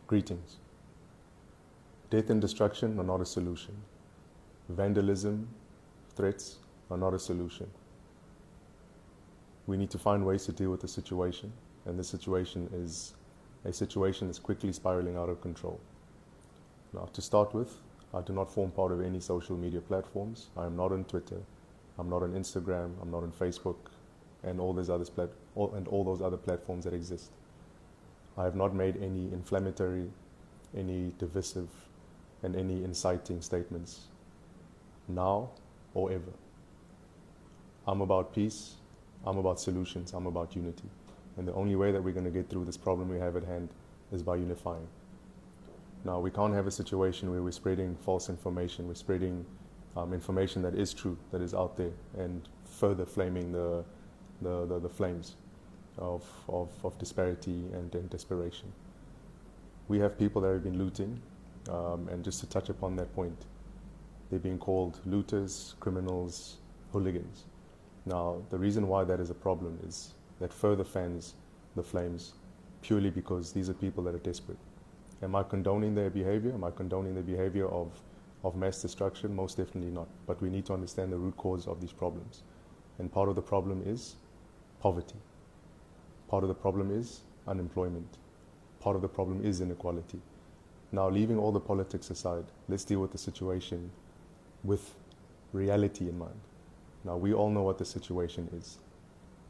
Greetings. Death and destruction are not a solution. Vandalism, threats are not a solution. We need to find ways to deal with the situation, and this situation is a situation that's quickly spiraling out of control. Now, to start with, I do not form part of any social media platforms. I am not on Twitter. I'm not on Instagram. I'm not on Facebook, and all those other platforms that exist. I have not made any inflammatory, any divisive, and any inciting statements, now or ever. I'm about peace. I'm about solutions. I'm about unity. And the only way that we're going to get through this problem we have at hand is by unifying. Now, we can't have a situation where we're spreading false information. We're spreading information that is true, that is out there, and further flaming the flames of disparity and desperation. We have people that have been looting, and just to touch upon that point, they're being called looters, criminals, hooligans. Now, the reason why that is a problem is that further fans the flames purely because these are people that are desperate. Am I condoning their behavior? Am I condoning the behavior of mass destruction? Most definitely not. But we need to understand the root cause of these problems. And part of the problem is poverty. Part of the problem is unemployment. Part of the problem is inequality. Now, leaving all the politics aside, let's deal with the situation with reality in mind. Now, we all know what the situation is.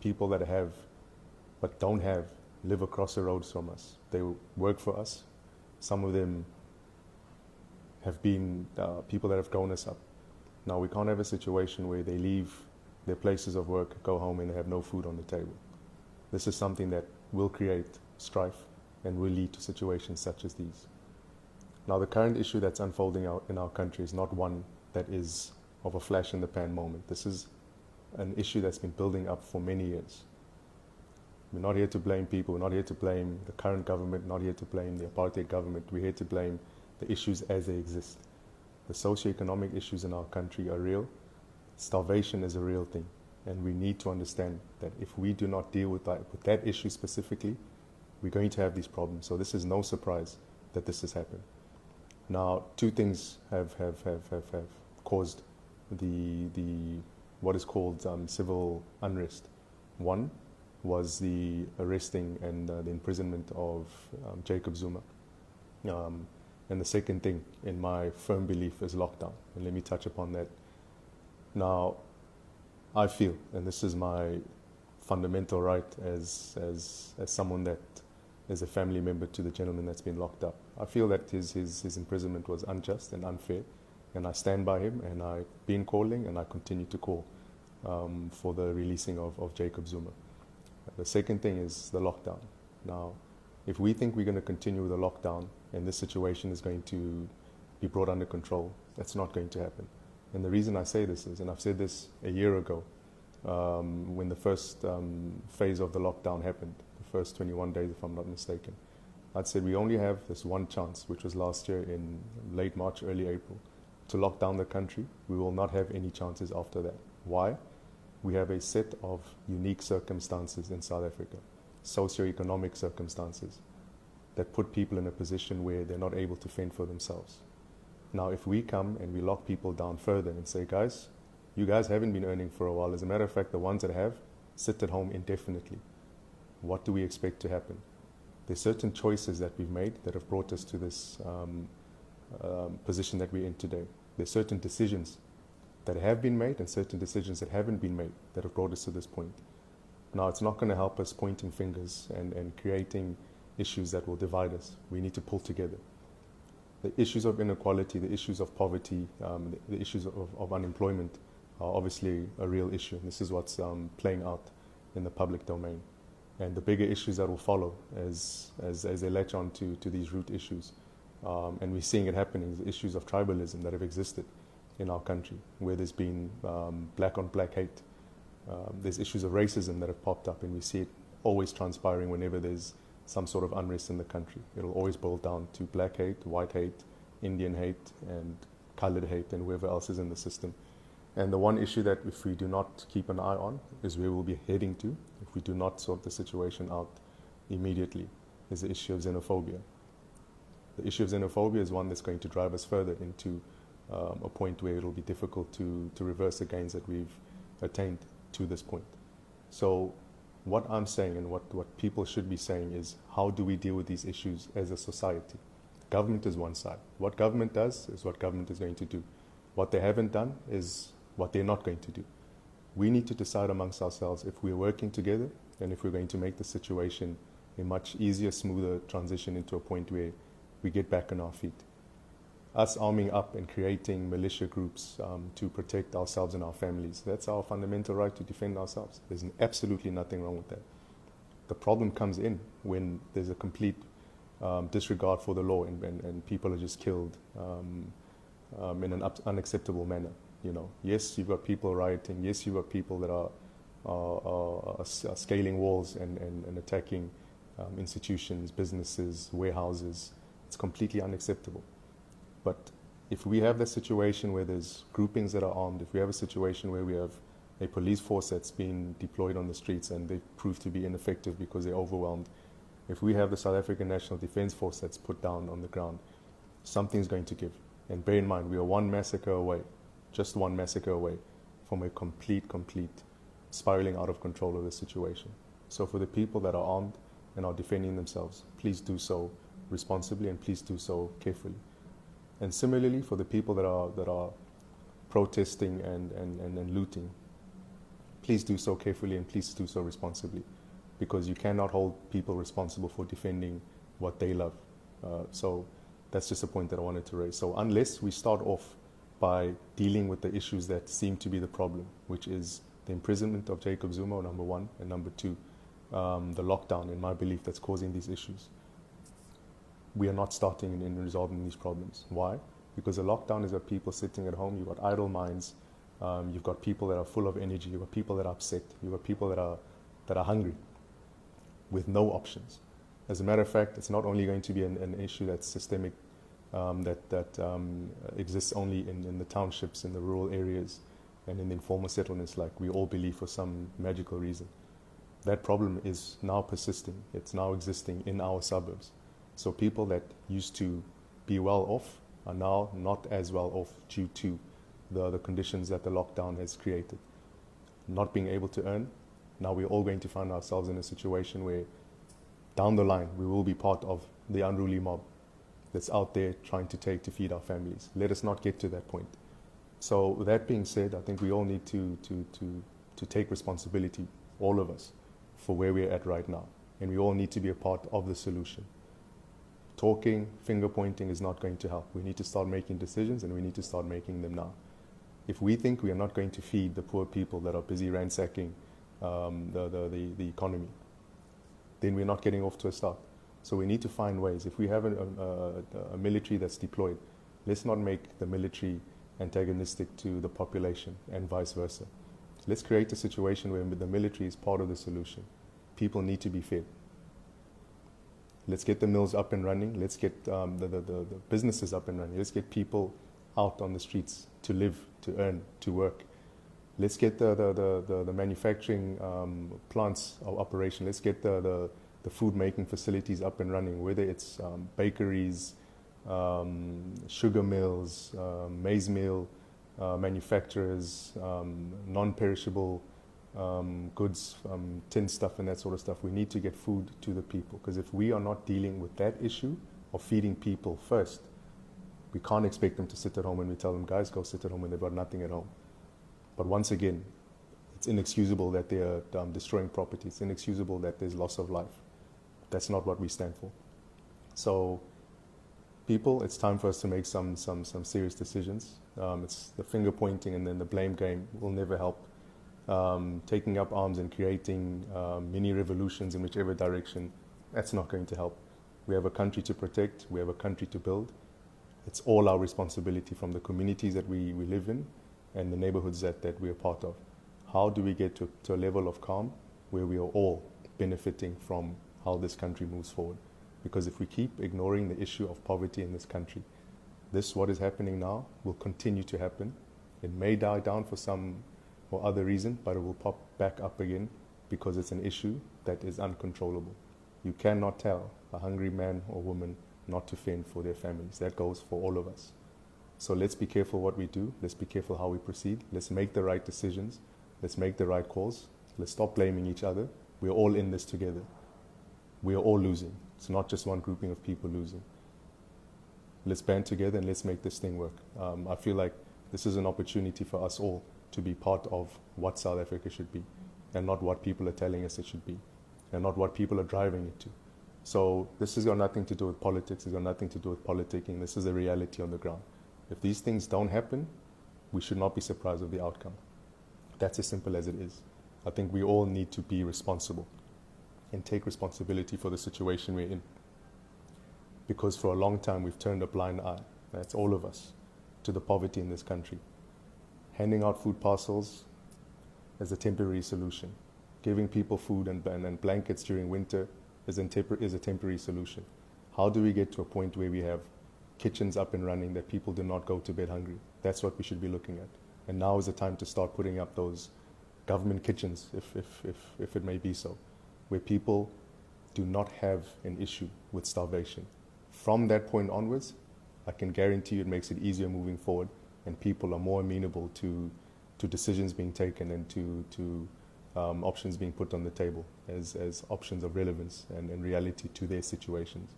People that have but don't have live across the roads from us. They work for us. Some of them have been people that have grown us up. Now, we can't have a situation where they leave their places of work, go home, and they have no food on the table. This is something that will create strife and will lead to situations such as these. Now, the current issue that's unfolding out in our country is not one that is of a flash in the pan moment. This is an issue that's been building up for many years. We're not here to blame people. We're not here to blame the current government, not here to blame the apartheid government. We're here to blame the issues as they exist. The socioeconomic issues in our country are real. Starvation is a real thing. And we need to understand that if we do not deal with that issue specifically, we're going to have these problems. So this is no surprise that this has happened. Now, two things have caused the what is called civil unrest. One was the arresting and the imprisonment of Jacob Zuma. And the second thing, in my firm belief, is lockdown. And let me touch upon that. Now, I feel, and this is my fundamental right as someone that is a family member to the gentleman that's been locked up. I feel that his imprisonment was unjust and unfair, and I stand by him, and I've been calling, and I continue to call for the releasing of Jacob Zuma. The second thing is the lockdown. Now, if we think we're going to continue with the lockdown and this situation is going to be brought under control, that's not going to happen. And the reason I say this is, and I've said this a year ago, when the first phase of the lockdown happened, the first 21 days, if I'm not mistaken, I'd said we only have this one chance, which was last year in late March, early April, to lock down the country. We will not have any chances after that. Why? We have a set of unique circumstances in South Africa, socioeconomic circumstances, that put people in a position where they're not able to fend for themselves. Now, if we come and we lock people down further and say, guys, you guys haven't been earning for a while. As a matter of fact, the ones that have, sit at home indefinitely. What do we expect to happen? There's certain choices that we've made that have brought us to this position that we're in today. There's certain decisions that have been made and certain decisions that haven't been made that have brought us to this point. Now, it's not going to help us pointing fingers and creating issues that will divide us. We need to pull together. The issues of inequality, the issues of poverty, the issues of unemployment are obviously a real issue. This is what's playing out in the public domain. And the bigger issues that will follow as they latch on to these root issues. And we're seeing it happening, the issues of tribalism that have existed in our country, where there's been black on black hate. There's issues of racism that have popped up, and we see it always transpiring whenever there's some sort of unrest in the country. It'll always boil down to black hate, white hate, Indian hate, and colored hate, and whoever else is in the system. And the one issue that if we do not keep an eye on is where we'll be heading to if we do not sort the situation out immediately, is the issue of xenophobia. The issue of xenophobia is one that's going to drive us further into a point where it'll be difficult to reverse the gains that we've attained to this point. So what I'm saying and what people should be saying is, how do we deal with these issues as a society? Government is one side. What government does is what government is going to do. What they haven't done is what they're not going to do. We need to decide amongst ourselves if we're working together and if we're going to make the situation a much easier, smoother transition into a point where we get back on our feet. Us arming up and creating militia groups to protect ourselves and our families, that's our fundamental right to defend ourselves. There's absolutely nothing wrong with that. The problem comes in when there's a complete disregard for the law and people are just killed in an unacceptable manner. You know, yes, you've got people rioting. Yes, you've got people that are scaling walls and attacking institutions, businesses, warehouses. It's completely unacceptable. But if we have that situation where there's groupings that are armed, if we have a situation where we have a police force that's been deployed on the streets and they prove to be ineffective because they're overwhelmed, if we have the South African National Defence Force that's put down on the ground, something's going to give. And bear in mind, we are one massacre away, just one massacre away from a complete spiraling out of control of the situation. So for the people that are armed and are defending themselves, please do so responsibly and please do so carefully. And similarly, for the people that are protesting and looting, please do so carefully and please do so responsibly, because you cannot hold people responsible for defending what they love. So that's just a point that I wanted to raise. So unless we start off by dealing with the issues that seem to be the problem, which is the imprisonment of Jacob Zuma, number one, and number two, the lockdown, in my belief, that's causing these issues, we are not starting in resolving these problems. Why? Because the lockdown is got people sitting at home, you've got idle minds, you've got people that are full of energy, you've got people that are upset, you've got people that are hungry with no options. As a matter of fact, it's not only going to be an issue that's systemic, that exists only in the townships, in the rural areas, and in the informal settlements, like we all believe for some magical reason. That problem is now persisting. It's now existing in our suburbs. So people that used to be well off are now not as well off due to the conditions that the lockdown has created. Not being able to earn, now we're all going to find ourselves in a situation where down the line we will be part of the unruly mob that's out there trying to feed our families. Let us not get to that point. So with that being said, I think we all need to take responsibility, all of us, for where we're at right now. And we all need to be a part of the solution. Talking, finger pointing is not going to help. We need to start making decisions, and we need to start making them now. If we think we are not going to feed the poor people that are busy ransacking the economy, then we're not getting off to a start. So we need to find ways. If we have a military that's deployed, let's not make the military antagonistic to the population and vice versa. So let's create a situation where the military is part of the solution. People need to be fed. Let's get the mills up and running. Let's get the businesses up and running. Let's get people out on the streets to live, to earn, to work. Let's get the manufacturing plants of operation. Let's get the food making facilities up and running, whether it's bakeries, sugar mills, maize meal manufacturers, non-perishable goods, tin stuff and that sort of stuff. We need to get food to the people, because if we are not dealing with that issue of feeding people first, we can't expect them to sit at home when we tell them, guys, go sit at home when they've got nothing at home. But once again, it's inexcusable that they are destroying property. It's inexcusable that there's loss of life. That's not what we stand for. So people, it's time for us to make some serious decisions. It's the finger pointing and then the blame game will never help. Taking up arms and creating mini revolutions in whichever direction, that's not going to help. We have a country to protect. We have a country to build. It's all our responsibility, from the communities that we live in and the neighborhoods that we are part of. How do we get to a level of calm where we are all benefiting from how this country moves forward? Because if we keep ignoring the issue of poverty in this country, what is happening now will continue to happen. It may die down for some or other reason, but it will pop back up again because it's an issue that is uncontrollable. You cannot tell a hungry man or woman not to fend for their families. That goes for all of us. So let's be careful what we do. Let's be careful how we proceed. Let's make the right decisions. Let's make the right calls. Let's stop blaming each other. We're all in this together. We are all losing. It's not just one grouping of people losing. Let's band together and let's make this thing work. I feel like this is an opportunity for us all to be part of what South Africa should be, and not what people are telling us it should be, and not what people are driving it to. So this has got nothing to do with politics. It's got nothing to do with politicking. This is a reality on the ground. If these things don't happen, we should not be surprised with the outcome. That's as simple as it is. I think we all need to be responsible and take responsibility for the situation we're in. Because for a long time we've turned a blind eye, that's all of us, to the poverty in this country. Handing out food parcels as a temporary solution. Giving people food and blankets during winter is a temporary solution. How do we get to a point where we have kitchens up and running that people do not go to bed hungry? That's what we should be looking at. And now is the time to start putting up those government kitchens, if it may be so, where people do not have an issue with starvation. From that point onwards, I can guarantee you it makes it easier moving forward, and people are more amenable to decisions being taken and to options being put on the table as options of relevance and reality to their situations.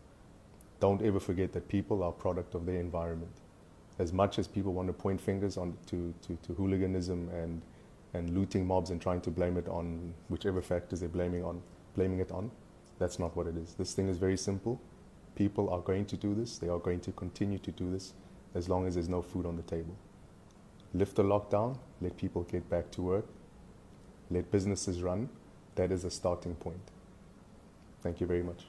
Don't ever forget that people are a product of their environment. As much as people want to point fingers on to hooliganism and looting mobs and trying to blame it on whichever factors they're blaming it on, that's not what it is. This thing is very simple. People are going to do this. They are going to continue to do this as long as there's no food on the table. Lift the lockdown, let people get back to work, let businesses run. That is a starting point. Thank you very much.